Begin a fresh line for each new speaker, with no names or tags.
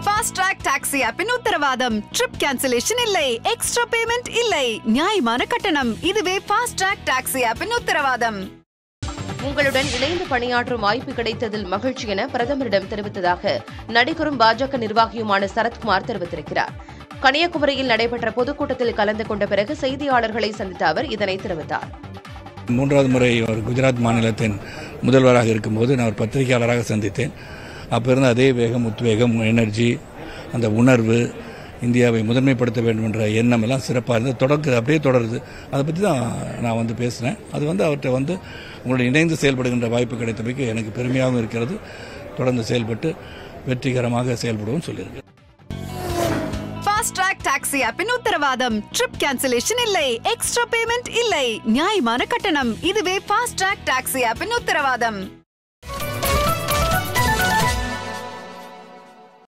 Fast Track Taxi ஆப்பின் உத்தரவாதம். Trip cancellation இல்லை, extra payment இல்லை, நியாயமான கட்டணம். இதுவே Fast Track Taxi ஆப்பின் உத்தரவாதம்.
உங்களுடன் இணைந்து பணியாற்றும் வாய்ப்பு கிடைத்ததில் மகிழ்ச்சி என பிரதமரிடம் தெரிவித்ததாக நடிகரும் பாஜக நிர்வாகியுமான சரத்குமார் தெரிவித்திருக்கிறார். கன்னியாகுமரியில் நடைபெற்ற பொதுக்கூட்டத்தில் கலந்து கொண்ட பிறகு செய்தியாளர்களை சந்தித்த அவர் இதனை தெரிவித்தார்.
3வது முறை குஜராத் மாநிலத்தின் முதல்வராக இருக்கும்போது நான் ஒரு பத்திரிகையாளராக சந்தித்தேன். அப்போ இருந்த அதே வேகம், உத்வேகம், எனர்ஜி, அந்த உணர்வு, இந்தியாவை முதன்மைப்படுத்த வேண்டும் என்ற எண்ணம் எல்லாம் சிறப்பாக இருந்து அப்படியே தொடருது. அதை பற்றி தான் நான் பேசினேன். அது அவர்கிட்ட உங்களுடைய இணைந்து செயல்படுகின்ற வாய்ப்பு கிடைத்தமைக்கு எனக்கு பெருமையாகவும் இருக்கிறது. தொடர்ந்து செயல்பட்டு வெற்றிகரமாக செயல்படுவோம் சொல்லியிருக்கேன்.
Fast Track Taxi ஆப்பின் உத்தரவாதம். ட்ரிப் கேன்சலேஷன் இல்லை, எக்ஸ்ட்ரா பேமெண்ட் இல்லை, நியாயமான கட்டணம். இதுவே Fast Track Taxi ஆப்பின் உத்தரவாதம்.